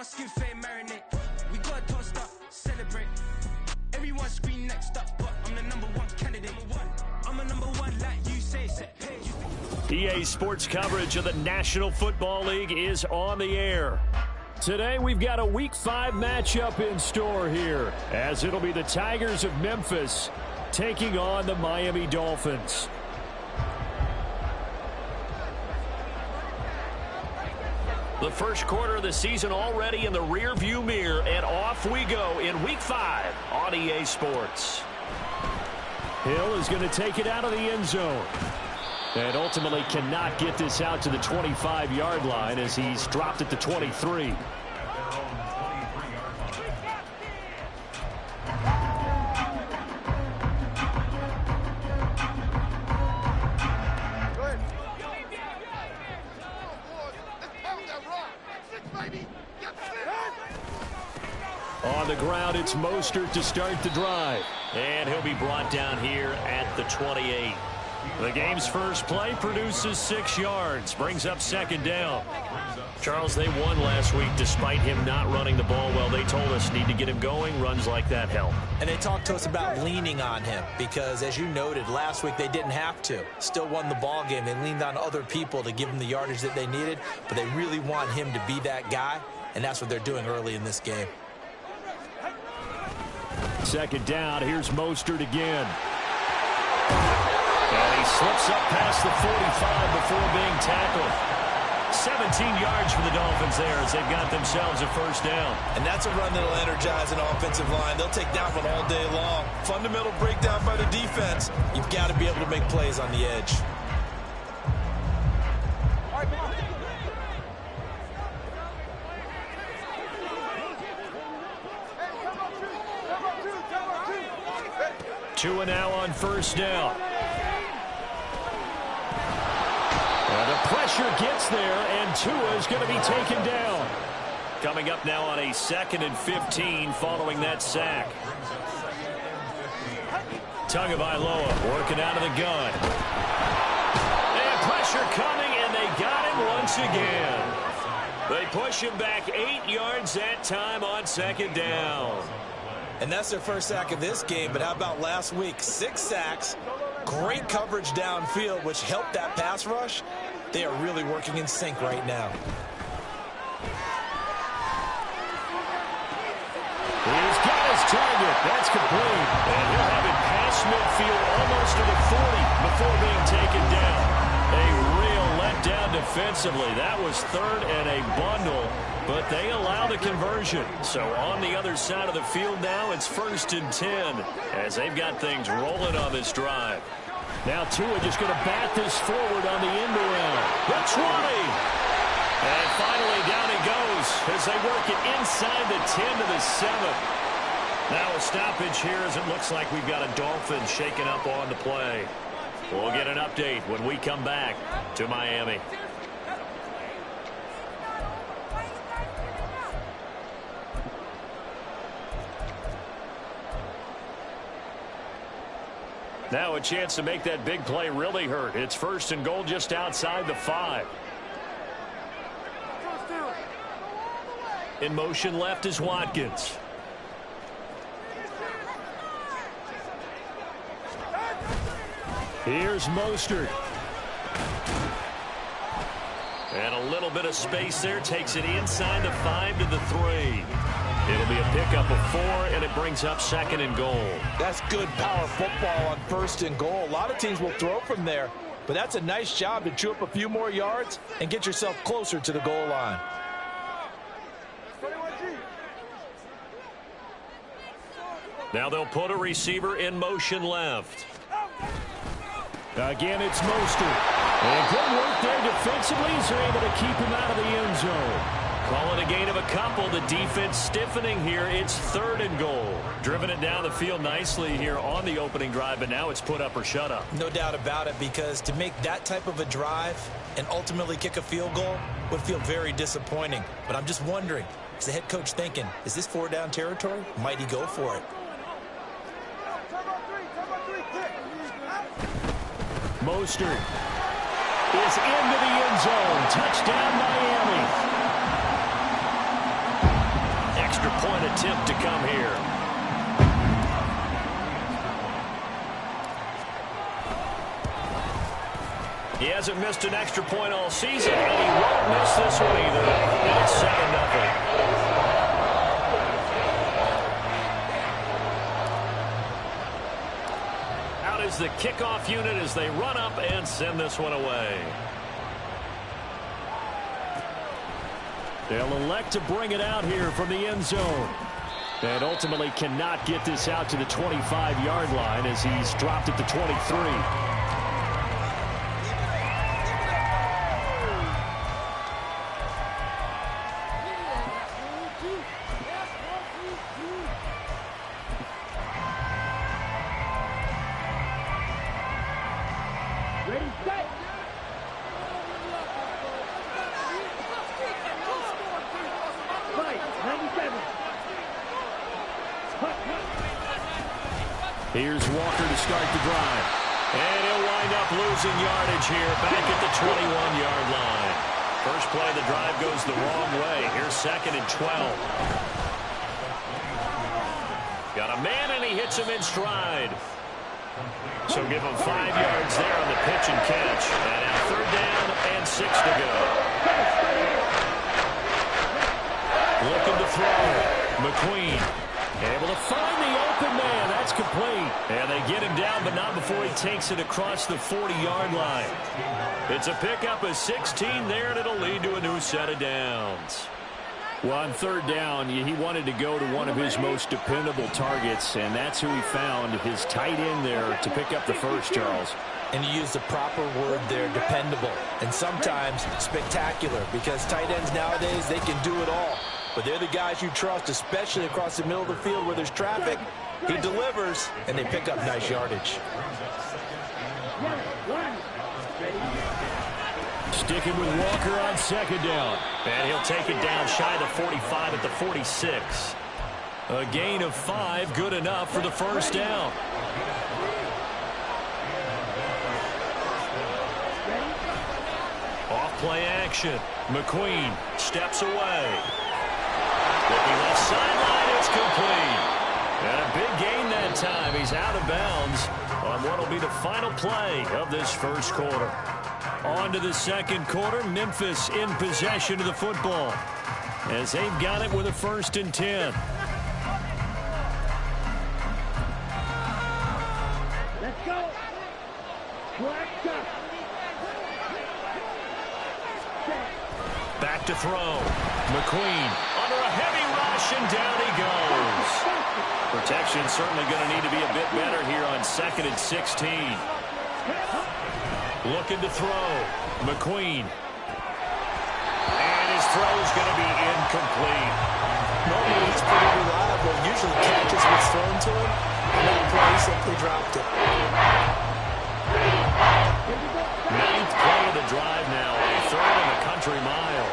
my skin fade marinate. We got toast up, celebrate. Everyone scream next up, but I'm the #1 candidate. I'm a #1 like you say. EA Sports coverage of the National Football League is on the air. Today we've got a Week 5 matchup in store here, as it'll be the Tigers of Memphis taking on the Miami Dolphins. The first quarter of the season already in the rear-view mirror, and off we go in Week 5 on EA Sports. Hill is going to take it out of the end zone, and ultimately cannot get this out to the 25-yard line as he's dropped at the 23. On the ground, it's Mostert to start the drive. And he'll be brought down here at the 28. The game's first play produces 6 yards, brings up second down. Charles, they won last week despite him not running the ball well. They told us need to get him going. Runs like that help. And they talked to us about leaning on him because, as you noted, last week they didn't have to. Still won the ball game. They leaned on other people to give them the yardage that they needed, but they really want him to be that guy, and that's what they're doing early in this game. Second down, here's Mostert again. And he slips up past the 45 before being tackled. 17 yards for the Dolphins there as they've got themselves a first down. And that's a run that'll energize an offensive line. They'll take that one all day long. Fundamental breakdown by the defense. You've got to be able to make plays on the edge. All right, come on. Tua now on first down. And the pressure gets there, and Tua is going to be taken down. Coming up now on a 2nd and 15 following that sack. Tagovailoa working out of the gun. And pressure coming, and they got him once again. They push him back 8 yards that time on second down. And that's their first sack of this game, but how about last week? 6 sacks, great coverage downfield, which helped that pass rush. They are really working in sync right now. He's got his target. That's complete. And he'll have it past midfield almost to the 40 before being taken down. A real letdown defensively. That was 3rd and a bundle. But they allow the conversion. So on the other side of the field now, it's 1st and 10 as they've got things rolling on this drive. Now Tua just going to bat this forward on the end around. The 20. And finally down he goes as they work it inside the 10 to the 7. Now a stoppage here as it looks like we've got a Dolphin shaking up on the play. We'll get an update when we come back to Miami. Now a chance to make that big play really hurt. It's 1st and goal just outside the 5. In motion left is Watkins. Here's Mostert. And a little bit of space there. Takes it inside the 5 to the 3. It'll be a pickup of 4, and it brings up 2nd and goal. That's good power football on 1st and goal. A lot of teams will throw from there, but that's a nice job to chew up a few more yards and get yourself closer to the goal line. Now they'll put a receiver in motion left. Again, it's Mostert. And good work there defensively as they're able to keep him out of the end zone. Calling a gain of a couple. The defense stiffening here. It's 3rd and goal. Driven it down the field nicely here on the opening drive, but now it's put up or shut up. No doubt about it, because to make that type of a drive and ultimately kick a field goal would feel very disappointing. But I'm just wondering, is the head coach thinking, is this 4-down territory? Might he go for it? Mostert is into the end zone. Touchdown, Miami. extra-point attempt to come here. He hasn't missed an extra point all season, and he won't miss this one either. And it's 7-0. Is the kickoff unit as they run up and send this one away. They'll elect to bring it out here from the end zone. And ultimately cannot get this out to the 25-yard line as he's dropped at the 23. Here's Walker to start the drive. And he'll wind up losing yardage here back at the 21-yard line. First play of the drive goes the wrong way. Here's 2nd and 12. Got a man, and he hits him in stride. So give him 5 yards there on the pitch and catch. And now 3rd down and 6 to go. Looking to throw. McQueen able to find the open man. That's complete. And they get him down, but not before he takes it across the 40-yard line. It's a pickup of 16 there, and it'll lead to a new set of downs. Well, on 3rd down, he wanted to go to one of his most dependable targets, and that's who he found, his tight end there, to pick up the first, Charles. And you use the proper word there, dependable, and sometimes spectacular, because tight ends nowadays, they can do it all. But they're the guys you trust, especially across the middle of the field where there's traffic. He delivers, and they pick up nice yardage. Sticking with Walker on 2nd down. And he'll take it down shy of the 45 at the 46. A gain of 5, good enough for the first down. Off-play action. McQueen steps away. Looking left sideline, it's complete. And a big gain that time. He's out of bounds on what will be the final play of this first quarter. On to the 2nd quarter. Memphis in possession of the football as they've got it with a 1st and 10. Let's go. Back to throw. McQueen under a heavy rush, and down he goes. Protection certainly going to need to be a bit better here on 2nd and 16. Looking to throw. McQueen. And his throw is going to be incomplete. Normally he's pretty reliable. Usually catches what's thrown to him. And that play, he simply dropped it. 9th play of the drive now. A 3rd and a country mile.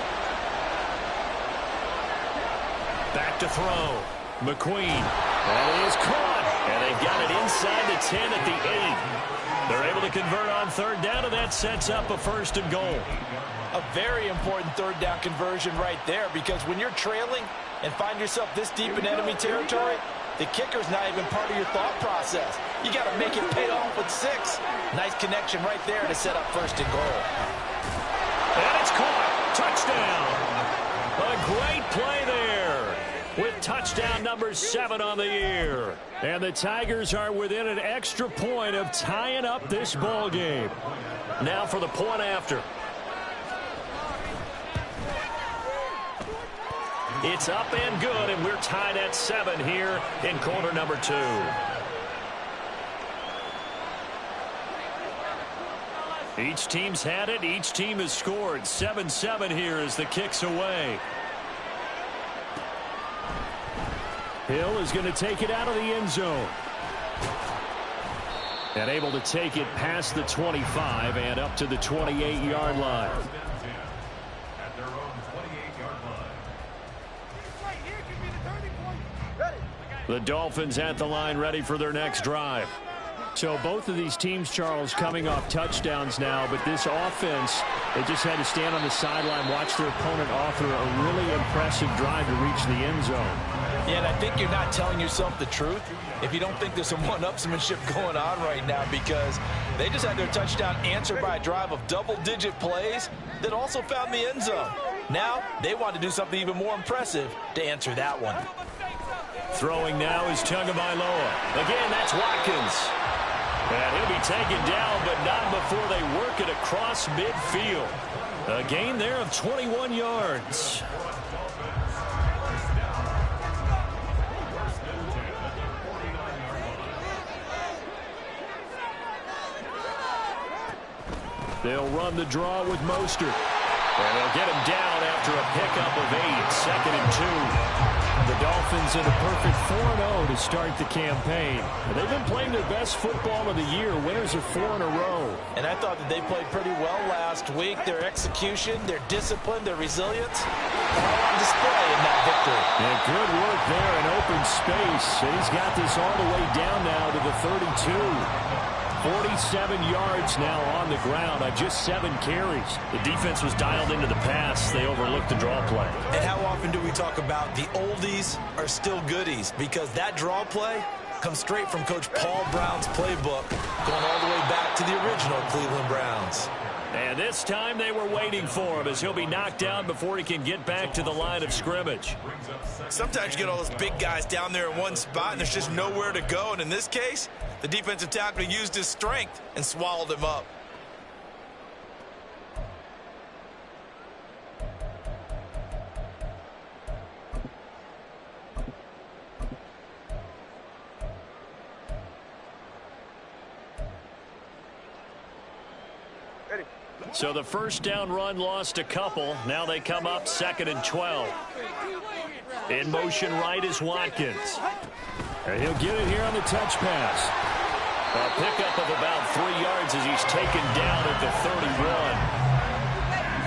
Back to throw. McQueen. And it is caught. And they've got it inside the 10 at the 8. They're able to convert on 3rd down, and that sets up a 1st and goal. A very important 3rd down conversion right there, because when you're trailing and find yourself this deep in enemy territory, the kicker's not even part of your thought process. You got to make it pay off with 6. Nice connection right there to set up 1st and goal. And it's caught. Touchdown. A great play there with touchdown number 7 on the year. And the Tigers are within an extra point of tying up this ball game. Now for the point after. It's up and good, and we're tied at 7 here in quarter number 2. Each team's had it. Each team has scored. 7-7 here as the kick's away. Hill is going to take it out of the end zone. And able to take it past the 25 and up to the 28-yard line. At their own 28-yard line. The Dolphins at the line ready for their next drive. So both of these teams, Charles, coming off touchdowns now, but this offense, they just had to stand on the sideline, watch their opponent author a really impressive drive to reach the end zone. Yeah, and I think you're not telling yourself the truth if you don't think there's some one-upsmanship going on right now, because they just had their touchdown answered by a drive of double-digit plays that also found the end zone. Now, they want to do something even more impressive to answer that one. Throwing now is Tagovailoa. Again, that's Watkins. And he'll be taken down, but not before they work it across midfield. A gain there of 21 yards. They'll run the draw with Mostert. And they'll get him down after a pickup of 8, 2nd and 2. The Dolphins in a perfect 4-0 to start the campaign. They've been playing their best football of the year. Winners of 4 in a row. And I thought that they played pretty well last week. Their execution, their discipline, their resilience, all on display in that victory. And good work there in open space. And he's got this all the way down now to the 32. 47 yards now on the ground on just 7 carries. The defense was dialed into the pass. They overlooked the draw play. And how often do we talk about the oldies are still goodies? Because that draw play comes straight from Coach Paul Brown's playbook, going all the way back to the original Cleveland Browns. And this time they were waiting for him as he'll be knocked down before he can get back to the line of scrimmage. Sometimes you get all those big guys down there in one spot and there's just nowhere to go. And in this case, the defensive tackle used his strength and swallowed him up. So the first down run lost a couple. Now they come up 2nd and 12. In motion right is Watkins. And he'll get it here on the touch pass. A pickup of about 3 yards as he's taken down at the 31.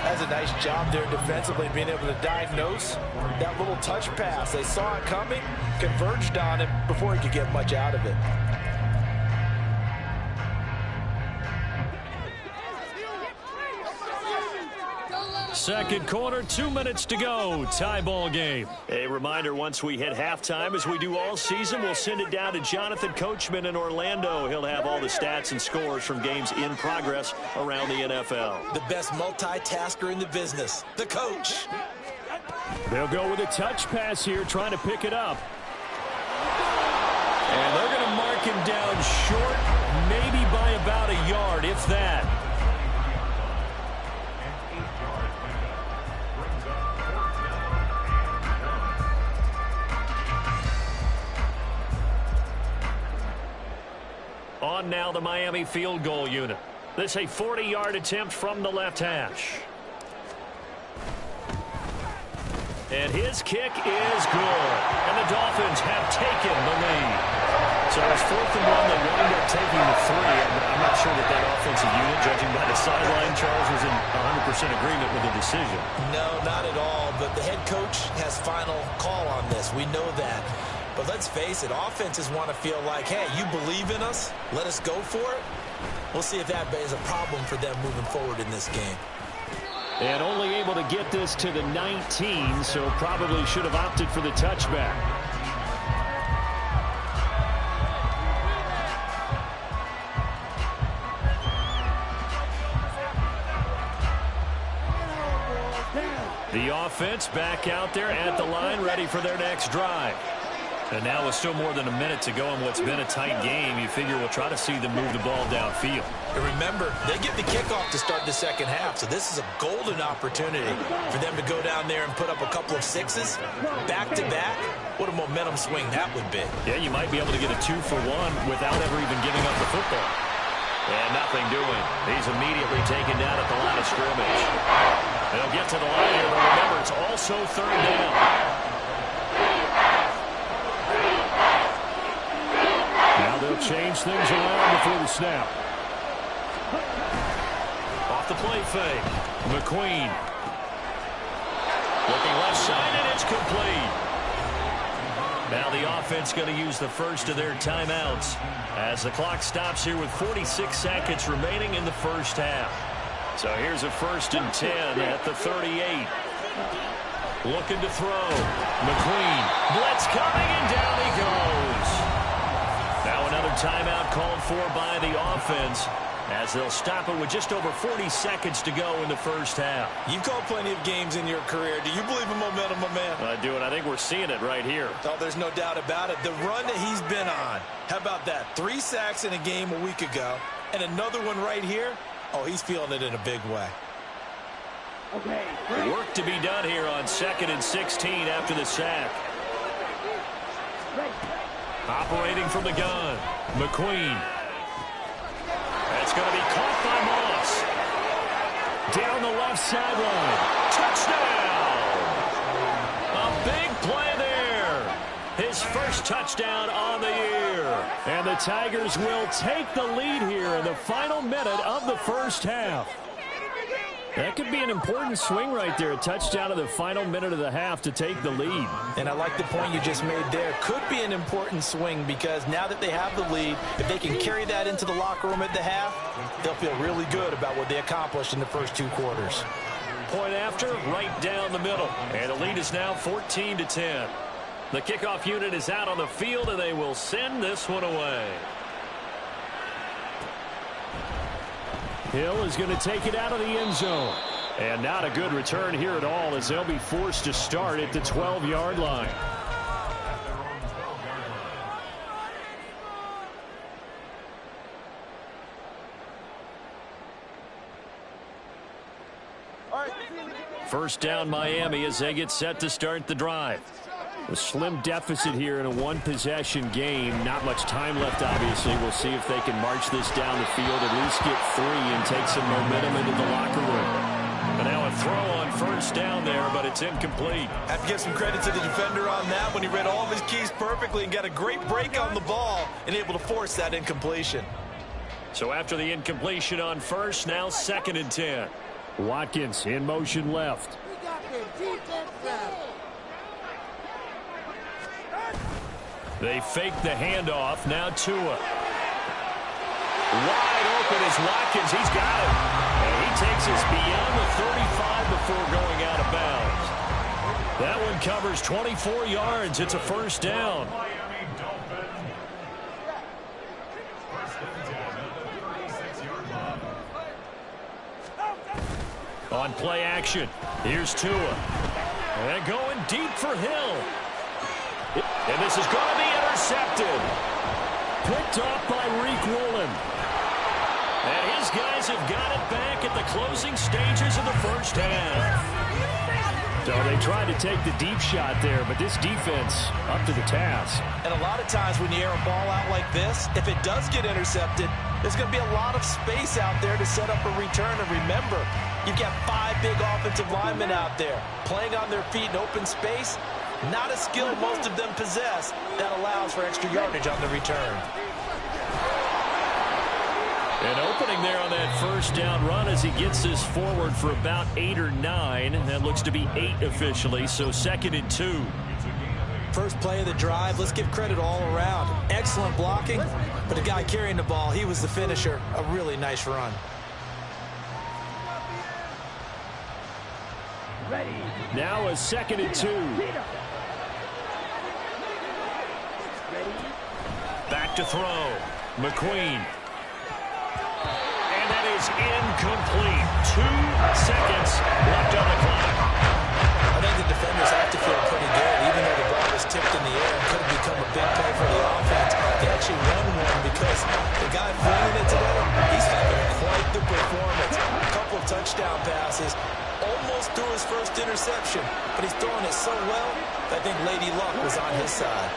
That's a nice job there defensively, being able to diagnose that little touch pass. They saw it coming, converged on him before he could get much out of it. Second quarter, 2 minutes to go. Tie ball game. A reminder, once we hit halftime, as we do all season, we'll send it down to Jonathan Coachman in Orlando. He'll have all the stats and scores from games in progress around the NFL. The best multitasker in the business, the coach. They'll go with a touch pass here, trying to pick it up. And they're going to mark him down short, maybe by about a yard, if that. On now the Miami field goal unit. This a 40-yard attempt from the left hash. And his kick is good. And the Dolphins have taken the lead. So it's 4th and 1. They wind up taking the 3. I'm not sure that offensive unit, judging by the sideline, Charles, was in 100% agreement with the decision. No, not at all. But the head coach has final call on this. We know that. But let's face it, offenses want to feel like, hey, you believe in us, let us go for it. We'll see if that is a problem for them moving forward in this game. And only able to get this to the 19, so probably should have opted for the touchback. The offense back out there at the line, ready for their next drive. And now with still more than a minute to go in what's been a tight game, you figure we'll try to see them move the ball downfield. And remember, they get the kickoff to start the second half, so this is a golden opportunity for them to go down there and put up a couple of sixes back-to-back. What a momentum swing that would be. Yeah, you might be able to get a 2-for-1 without ever even giving up the football. And nothing doing. He's immediately taken down at the line of scrimmage. They'll get to the line here, but remember, it's also 3rd down. Now they'll change things around before the snap. Off the play fake. McQueen. Looking left side, and it's complete. Now the offense going to use the first of their timeouts as the clock stops here with 46 seconds remaining in the first half. So here's a 1st and 10 at the 38. Looking to throw. McQueen. Blitz coming, and down he goes. Now another timeout called for by the offense as they'll stop it with just over 40 seconds to go in the first half. You've called plenty of games in your career. Do you believe in momentum, my man? I do, and I think we're seeing it right here. Oh, there's no doubt about it. The run that he's been on. How about that? 3 sacks in a game a week ago, and another one right here. Oh, he's feeling it in a big way. Work to be done here on 2nd and 16 after the sack. Operating from the gun, McQueen. That's going to be caught by Moss. Down the left sideline. Touchdown! A big play there. His first touchdown on the year. And the Tigers will take the lead here in the final minute of the first half. That could be an important swing right there. A touchdown in the final minute of the half to take the lead. And I like the point you just made there. Could be an important swing because now that they have the lead, if they can carry that into the locker room at the half, they'll feel really good about what they accomplished in the first 2 quarters. Point after, right down the middle. And the lead is now 14-10. The kickoff unit is out on the field, and they will send this one away. Hill is going to take it out of the end zone. And not a good return here at all as they'll be forced to start at the 12-yard line. First down Miami as they get set to start the drive. A slim deficit here in a 1-possession game. Not much time left, obviously. We'll see if they can march this down the field, at least get 3 and take some momentum into the locker room. And now a throw on first down there, but it's incomplete. Have to give some credit to the defender on that when he read all of his keys perfectly and got a great break on the ball and able to force that incompletion. So after the incompletion on first, now 2nd and 10. Watkins in motion left. They fake the handoff. Now Tua. Wide open is Watkins. He's got it. And he takes us beyond the 35 before going out of bounds. That one covers 24 yards. It's a first down. Miami Dolphins. 1st and 10 at the 36-yard line. On play action, here's Tua. And going deep for Hill. And this is going to be intercepted. Picked off by Reek Woolen. And his guys have got it back at the closing stages of the first half. So they tried to take the deep shot there, but this defense up to the task. And a lot of times when you air a ball out like this, if it does get intercepted, there's going to be a lot of space out there to set up a return. And remember, you've got 5 big offensive linemen out there playing on their feet in open space. Not a skill most of them possess that allows for extra yardage on the return. An opening there on that first down run as he gets this forward for about 8 or 9. That looks to be 8 officially, so 2nd and 2. First play of the drive, let's give credit all around. Excellent blocking, but the guy carrying the ball, he was the finisher. A really nice run. Now a 2nd and 2. Back to throw. McQueen. And that is incomplete. 2 seconds left on the clock. I think the defenders have to feel pretty good, even though the ball was tipped in the air and could have become a big play for the offense. They actually won one because the guy flinging it today, he's having quite the performance. A couple of touchdown passes. Almost threw his first interception, but he's throwing it so well that I think Lady Luck was on his side.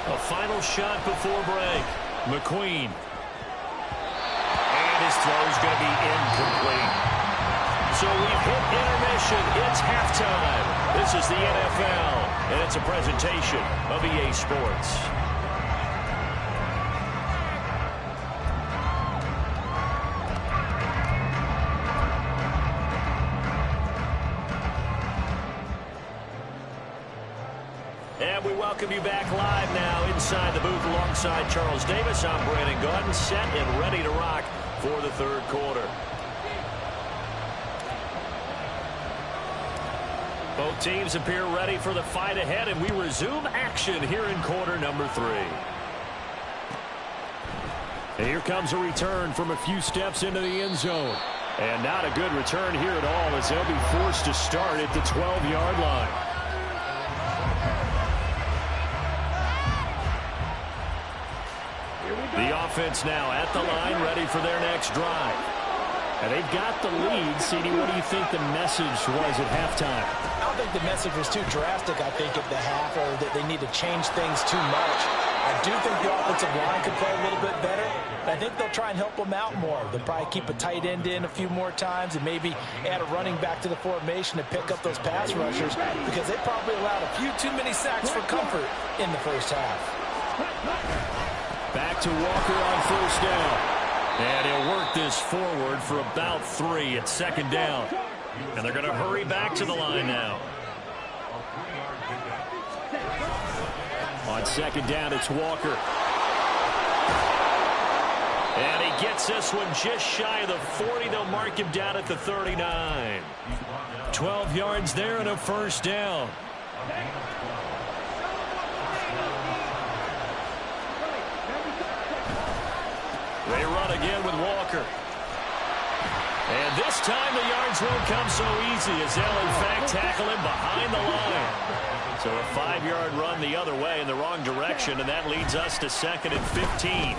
A final shot before break. McQueen. And his throw is going to be incomplete. So we've hit intermission. It's halftime. This is the NFL, and it's a presentation of EA Sports. And we welcome you back live now inside the booth alongside Charles Davis. I'm Brandon Gaudin, set and ready to rock for the third quarter. Both teams appear ready for the fight ahead, and we resume action here in quarter number 3. And here comes a return from a few steps into the end zone. And not a good return here at all, as they'll be forced to start at the 12-yard line. The offense now at the line, ready for their next drive. And they've got the lead. CD, what do you think the message was at halftime? I don't think the message was too drastic, I think, at the half, or that they need to change things too much. I do think the offensive line could play a little bit better. I think they'll try and help them out more. They'll probably keep a tight end in a few more times and maybe add a running back to the formation to pick up those pass rushers, because they probably allowed a few too many sacks for comfort in the first half. Back to Walker on first down. And he'll work this forward for about 3 at second down. And they're going to hurry back to the line now. On second down, it's Walker. And he gets this one just shy of the 40. They'll mark him down at the 39. 12 yards there and a first down. They run again with Walker. And this time the yards won't come so easy, as they'll in fact tackle him behind the line. So a 5-yard run the other way in the wrong direction, and that leads us to second and 15.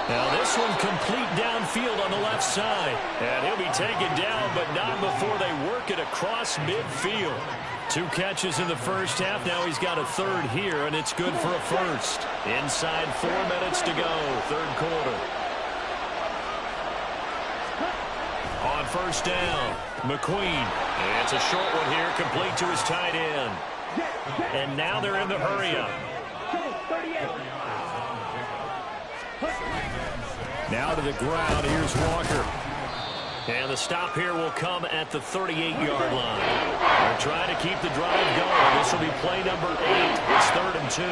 Now this one complete downfield on the left side. And he'll be taken down, but not before they work it across midfield. 2 catches in the first half. Now he's got a third here, and it's good for a first. Inside 4 minutes to go, third quarter. On first down, McQueen. And it's a short one here, complete to his tight end. And now they're in the hurry-up. Now to the ground, here's Walker. And the stop here will come at the 38-yard line. They're trying to keep the drive going. This will be play number 8. It's 3rd and 2.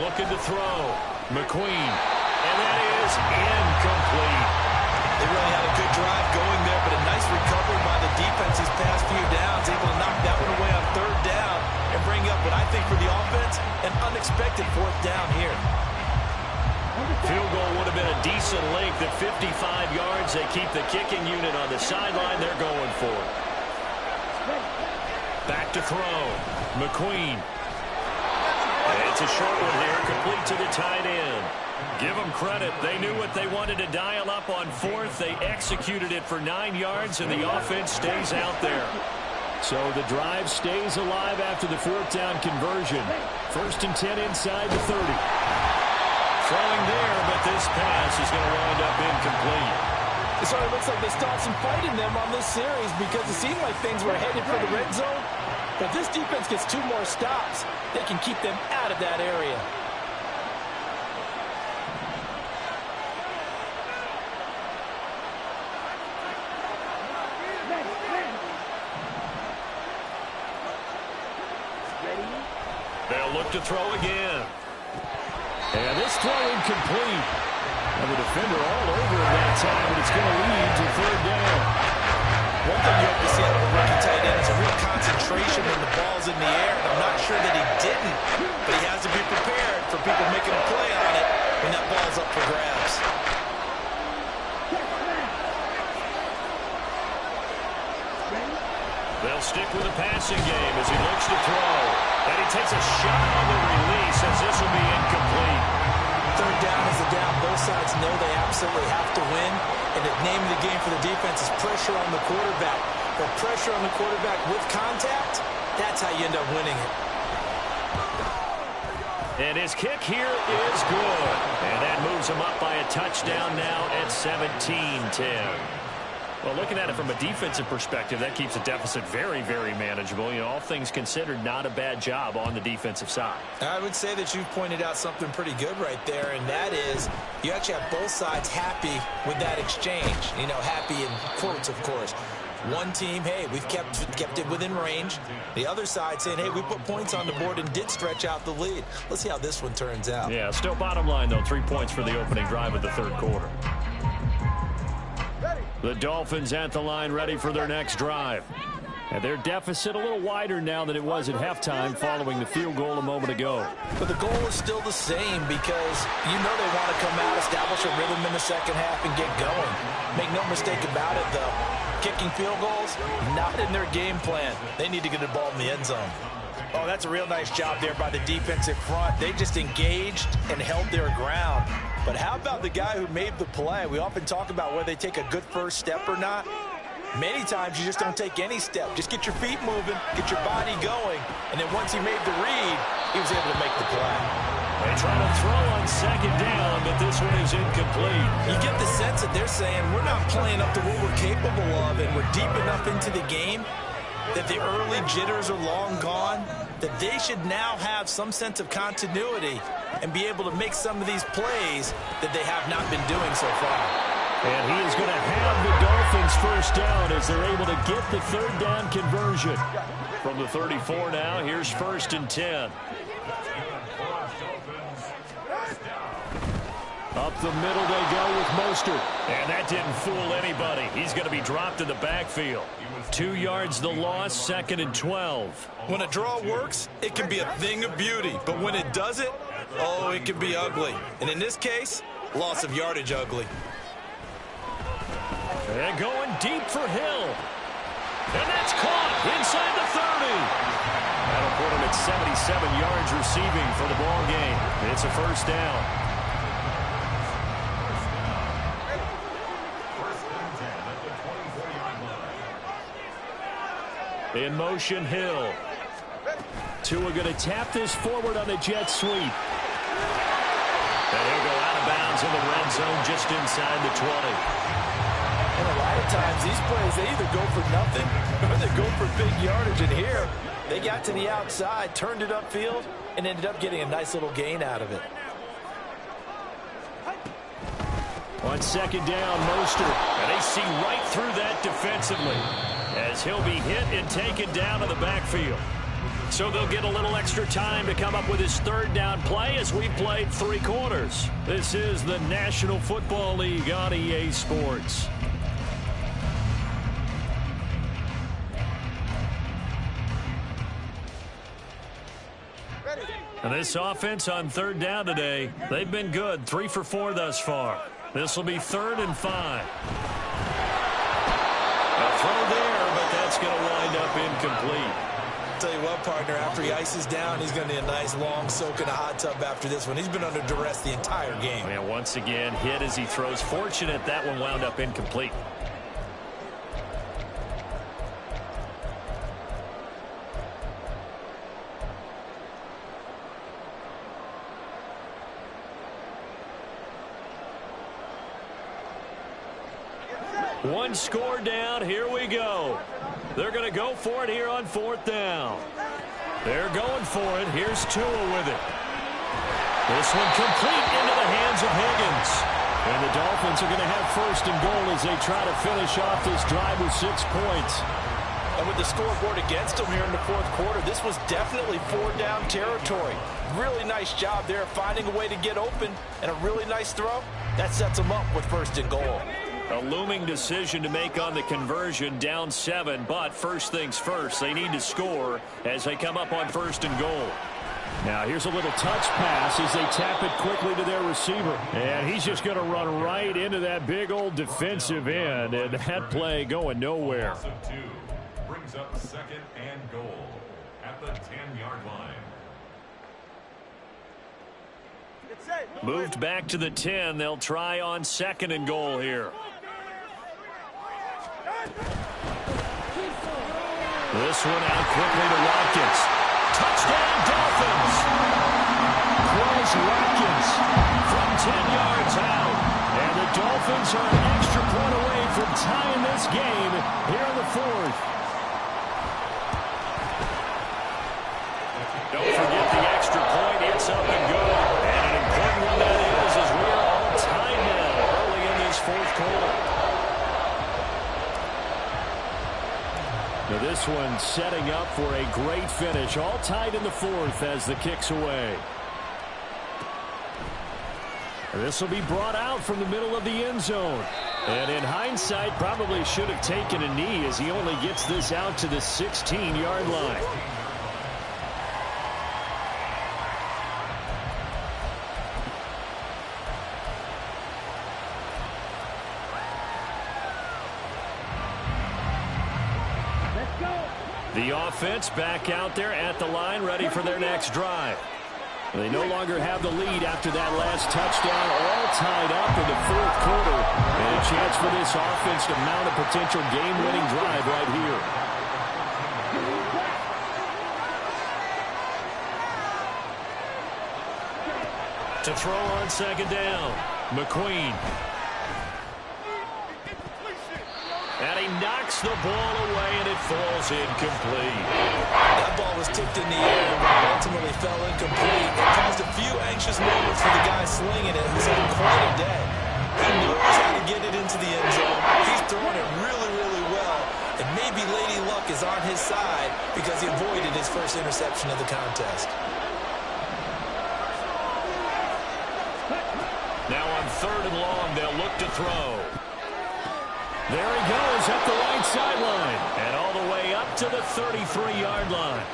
Looking to throw. McQueen. And that is incomplete. They really had a good drive going there, but a nice recovery by the defense these past few downs, able to knock that one away on third down and bring up what I think for the offense, an unexpected 4th down here. Field goal would have been a decent length at 55 yards. They keep the kicking unit on the sideline. They're going for it. Back to throw. McQueen. It's a short one here, complete to the tight end. Give them credit. They knew what they wanted to dial up on 4th. They executed it for 9 yards, and the offense stays out there. So the drive stays alive after the 4th down conversion. 1st and 10 inside the 30. Throwing there, but this pass is going to wind up incomplete. It sort of looks like they stalled some fight in them on this series, because it seemed like things were headed for the red zone. But if this defense gets 2 more stops, they can keep them out of that area. They'll look to throw again. And this throw incomplete. And the defender all over him that time, but it's going to lead to 3rd down. One thing you have to see out of a rookie tight end is a real concentration when the ball's in the air. I'm not sure that he didn't, but he has to be prepared for people making a play on it when that ball's up for grabs. They'll stick with the passing game as he looks to throw. And he takes a shot on the release, as this will be incomplete. 3rd down is the down. Both sides know they absolutely have to win. And the name of the game for the defense is pressure on the quarterback. But pressure on the quarterback with contact, that's how you end up winning it. And his kick here is good. And that moves him up by a touchdown now at 17-10. Well, looking at it from a defensive perspective, that keeps the deficit very, very manageable. You know, all things considered, not a bad job on the defensive side. I would say that you've pointed out something pretty good right there, and that is you actually have both sides happy with that exchange. You know, happy in quotes, of course. One team, hey, we've kept it within range. The other side saying, hey, we put points on the board and did stretch out the lead. Let's see how this one turns out. Yeah, still bottom line, though, 3 points for the opening drive of the third quarter. The Dolphins at the line ready for their next drive. And their deficit a little wider now than it was at halftime following the field goal a moment ago. But the goal is still the same because you know they want to come out, establish a rhythm in the second half, and get going. Make no mistake about it, though. Kicking field goals, not in their game plan. They need to get the ball in the end zone. Oh, that's a real nice job there by the defensive front. They just engaged and held their ground. But how about the guy who made the play? We often talk about whether they take a good first step or not. Many times you just don't take any step. Just get your feet moving, get your body going, and then once he made the read, he was able to make the play. They try to throw on second down, but this one is incomplete. You get the sense that they're saying we're not playing up to what we're capable of, and we're deep enough into the game that the early jitters are long gone, that they should now have some sense of continuity and be able to make some of these plays that they have not been doing so far. And he is going to have the Dolphins first down as they're able to get the third down conversion. From the 34 now, here's 1st and 10. Up the middle they go with Mostert. And that didn't fool anybody. He's going to be dropped in the backfield. 2 yards the loss, 2nd and 12. When a draw works, it can be a thing of beauty. But when it doesn't, oh, it can be ugly. And in this case, loss of yardage ugly. And going deep for Hill. And that's caught inside the 30. That'll put him at 77 yards receiving for the ball game. It's a first down. In motion, Hill. Tua going to tap this forward on the jet sweep. And he'll go out of bounds in the red zone just inside the 20. And a lot of times, these plays, they either go for nothing or they go for big yardage. And here, they got to the outside, turned it upfield, and ended up getting a nice little gain out of it. On second down, Mostert. And they see right through that defensively as he'll be hit and taken down to the backfield. So they'll get a little extra time to come up with his third down play as we've played 3 quarters. This is the National Football League on EA Sports. And this offense on third down today, they've been good. 3 for 4 thus far. This will be 3rd and 5. A throw there, but that's going to wind up incomplete. Tell you what, partner, after he ices down, he's going to need a nice long soak in a hot tub after this one. He's been under duress the entire game. And once again, hit as he throws. Fortunate that one wound up incomplete. One score down. Here we go. They're going to go for it here on 4th down. They're going for it. Here's Tua with it. This one complete into the hands of Higgins. And the Dolphins are going to have 1st and goal as they try to finish off this drive with 6 points. And with the scoreboard against them here in the 4th quarter, this was definitely 4-down territory. Really nice job there finding a way to get open and a really nice throw. That sets them up with 1st and goal. A looming decision to make on the conversion, down 7, but first things first, they need to score as they come up on 1st and goal. Now here's a little touch pass as they tap it quickly to their receiver. And he's just going to run right into that big old defensive end, and that play going nowhere. Brings up 2nd and goal at the 10-yard line. Moved back to the 10. They'll try on 2nd and goal here. This one out quickly to Watkins. Touchdown, Dolphins! Quez Watkins from 10 yards out. And the Dolphins are an extra point away from tying this game here in the fourth. Don't forget the extra point. It's up and good. And an important one that is, as we are all tied now early in this fourth quarter. Now this one setting up for a great finish. All tied in the fourth as the kick's away. This will be brought out from the middle of the end zone. And in hindsight, probably should have taken a knee as he only gets this out to the 16-yard line. The offense back out there at the line, ready for their next drive. They no longer have the lead after that last touchdown, all tied up in the fourth quarter. And a chance for this offense to mount a potential game-winning drive right here. To throw on second down, McQueen. And he knocks the ball away, and it falls incomplete. That ball was tipped in the air and ultimately fell incomplete. It caused a few anxious moments for the guy slinging it, who's having quite a day. He knows how to get it into the end zone. He's throwing it really, really well. And maybe Lady Luck is on his side because he avoided his first interception of the contest. Now on third and long, they'll look to throw. There he goes up the right sideline and all the way up to the 33-yard line.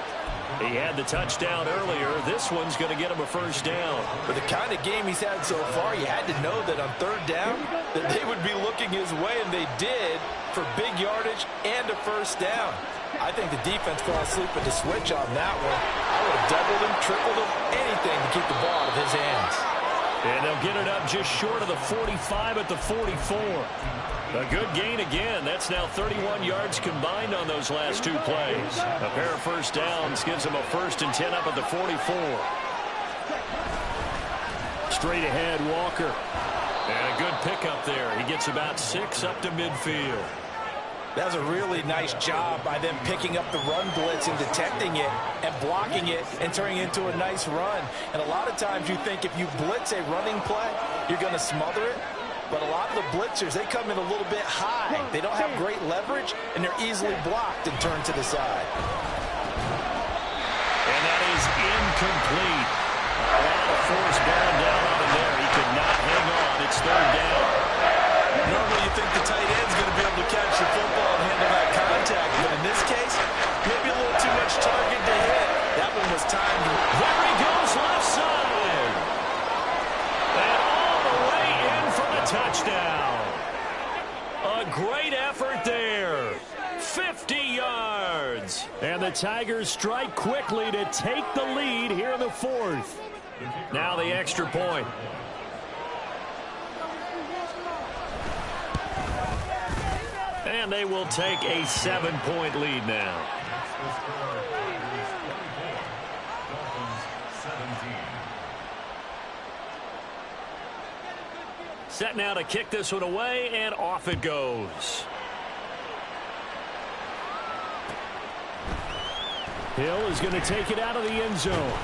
He had the touchdown earlier. This one's going to get him a first down. For the kind of game he's had so far, you had to know that on third down that they would be looking his way, and they did, for big yardage and a first down. I think the defense fell asleep at the switch on that one. I would have doubled him, tripled him, anything to keep the ball out of his hands. And they'll get it up just short of the 45 at the 44. A good gain again. That's now 31 yards combined on those last two plays. A pair of first downs gives them a 1st and 10 up at the 44. Straight ahead, Walker. And a good pickup there. He gets about 6 up to midfield. That was a really nice job by them picking up the run blitz and detecting it and blocking it and turning it into a nice run. And a lot of times you think if you blitz a running play, you're going to smother it. But a lot of the blitzers, they come in a little bit high. They don't have great leverage, and they're easily blocked and turned to the side. And that is incomplete. A lot of force bearing down on him there. He could not hang on. It's third down. Normally you think the tight end's going to be able to catch the football and handle that contact. But in this case, maybe a little too much target to hit. That one was timed. There he goes, left side. And all the way in for the touchdown. A great effort there. 50 yards. And the Tigers strike quickly to take the lead here in the fourth. Now the extra point. And they will take a 7-point lead now. Set now to kick this one away, and off it goes. Hill is going to take it out of the end zone.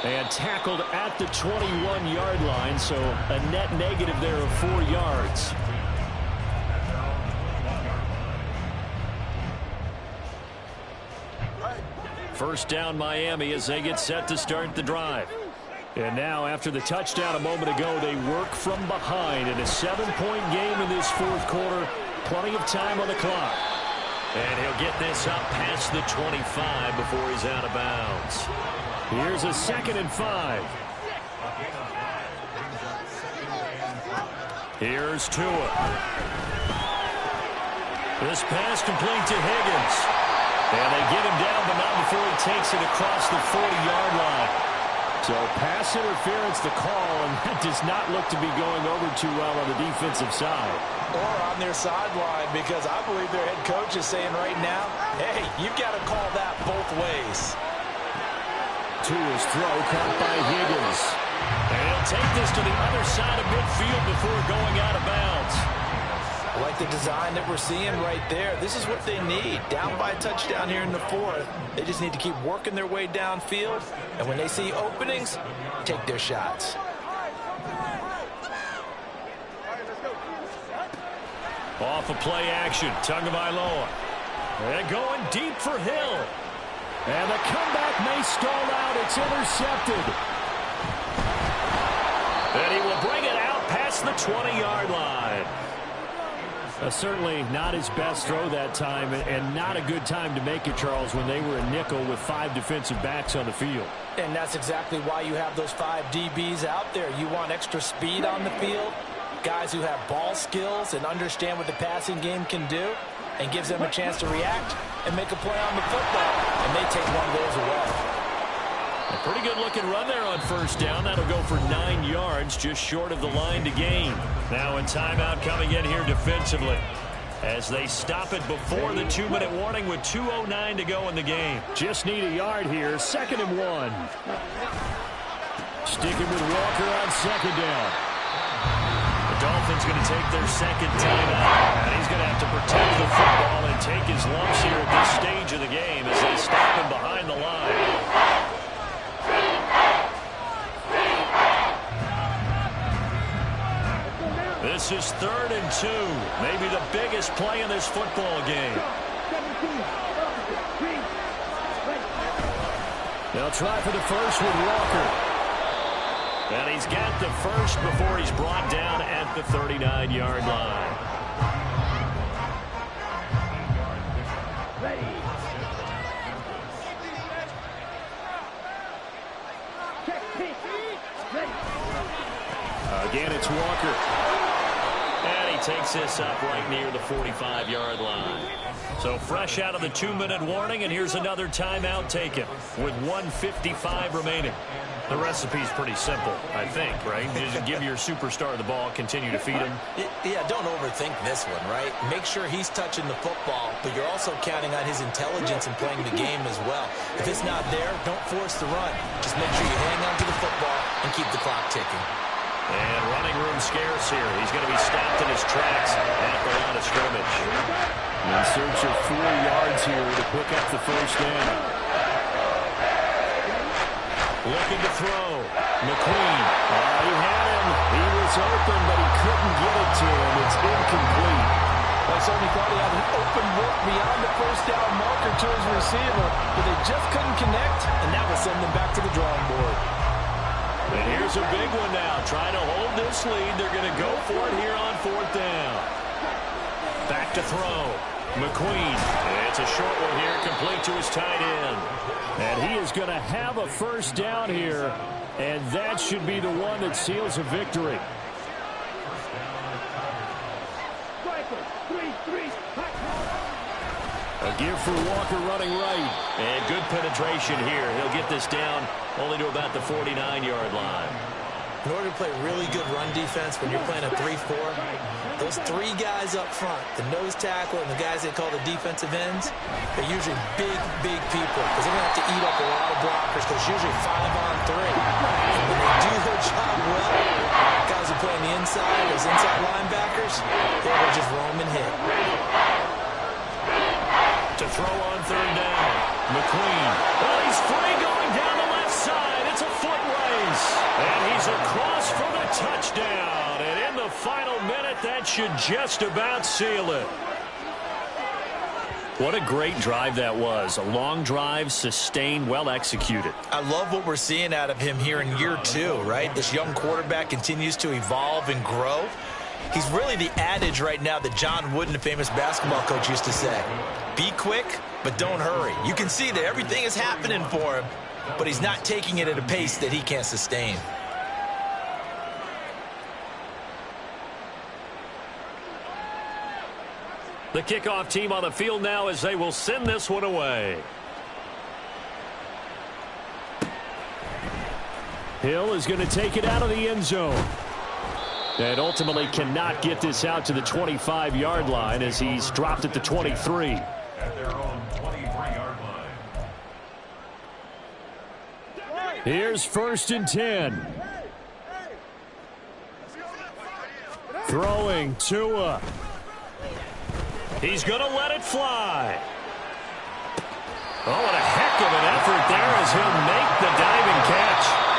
And tackled at the 21-yard line, so a net negative there of 4 yards. First down Miami as they get set to start the drive. And now after the touchdown a moment ago, they work from behind in a 7-point game in this fourth quarter. Plenty of time on the clock. And he'll get this up past the 25 before he's out of bounds. Here's a 2nd and 5. Here's Tua. This pass complete to Higgins. And they get him down, but not before he takes it across the 40-yard line. So pass interference the call, and that does not look to be going over too well on the defensive side. Or on their sideline, because I believe their head coach is saying right now, hey, you've got to call that both ways. Tua's throw caught by Higgins. And he'll take this to the other side of midfield before going out of bounds. I like the design that we're seeing right there. This is what they need. Down by a touchdown here in the fourth. They just need to keep working their way downfield. And when they see openings, take their shots. Off of play action, Tagovailoa. And going deep for Hill. And the comeback may stall out. It's intercepted. And he will bring it out past the 20-yard line. Certainly not his best throw that time, and not a good time to make it, Charles, when they were a nickel with 5 defensive backs on the field. And that's exactly why you have those 5 DBs out there. You want extra speed on the field, guys who have ball skills and understand what the passing game can do, and gives them a chance to react and make a play on the football, and they take one of those away. A pretty good looking run there on first down. That'll go for 9 yards, just short of the line to gain. Now a timeout coming in here defensively as they stop it before the 2-minute warning with 2:09 to go in the game. Just need a yard here, 2nd and 1. Sticking with Walker on second down. The Dolphins going to take their second timeout, and he's going to have to protect the football and take his lumps here at this stage of the game as they stop him behind the line. This is 3rd and 2. Maybe the biggest play in this football game. They'll try for the first with Walker. And he's got the first before he's brought down at the 39-yard line. Again, it's Walker. And he takes this up right near the 45-yard line. So fresh out of the 2-minute warning, and here's another timeout taken with 1:55 remaining. The recipe's pretty simple, I think, right? Just give your superstar the ball, continue to feed him. Yeah, don't overthink this one, right? Make sure he's touching the football, but you're also counting on his intelligence in playing the game as well. If it's not there, don't force the run. Just make sure you hang on to the football and keep the clock ticking. And running room scarce here. He's going to be stopped in his tracks at the line of scrimmage. In search of 4 yards here to pick up the first down. Looking to throw. McQueen. He had him. He was open, but he couldn't get it to him. It's incomplete. I certainly thought he had an open look beyond the first down marker to his receiver, but they just couldn't connect, and that will send them back to the drawing board. And here's a big one now. Trying to hold this lead. They're going to go for it here on 4th down. Back to throw. McQueen. It's a short one here, complete to his tight end. And he is going to have a first down here, and that should be the one that seals a victory. A give for Walker running right. And good penetration here. He'll get this down only to about the 49-yard line. In order to play really good run defense when you're playing a 3-4, those 3 guys up front, the nose tackle and the guys they call the defensive ends, they're usually big people because they're going to have to eat up a lot of blockers because it's usually 5-on-3. And when they do their job well, guys who play on the inside, those inside linebackers, they will just roam and hit. To throw on 3rd down. McQueen. Well, he's free going down the left side. It's a foot race. And he's across for the touchdown. And in the final minute, that should just about seal it. What a great drive that was. A long drive, sustained, well executed. I love what we're seeing out of him here in year 2, right? This young quarterback continues to evolve and grow. He's really the adage right now that John Wooden, the famous basketball coach, used to say. Be quick, but don't hurry. You can see that everything is happening for him, but he's not taking it at a pace that he can't sustain. The kickoff team on the field now as they will send this one away. Hill is going to take it out of the end zone. And ultimately cannot get this out to the 25-yard line as he's dropped at the 23. At their own 23-yard line. Here's 1st and 10. Throwing Tua. He's going to let it fly. Oh, what a heck of an effort there as he'll make the diving catch.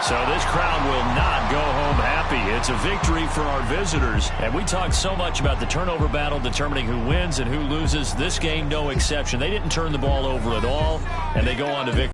So this crowd will not go home happy. It's a victory for our visitors. And we talked so much about the turnover battle determining who wins and who loses. This game, no exception. They didn't turn the ball over at all, and they go on to victory.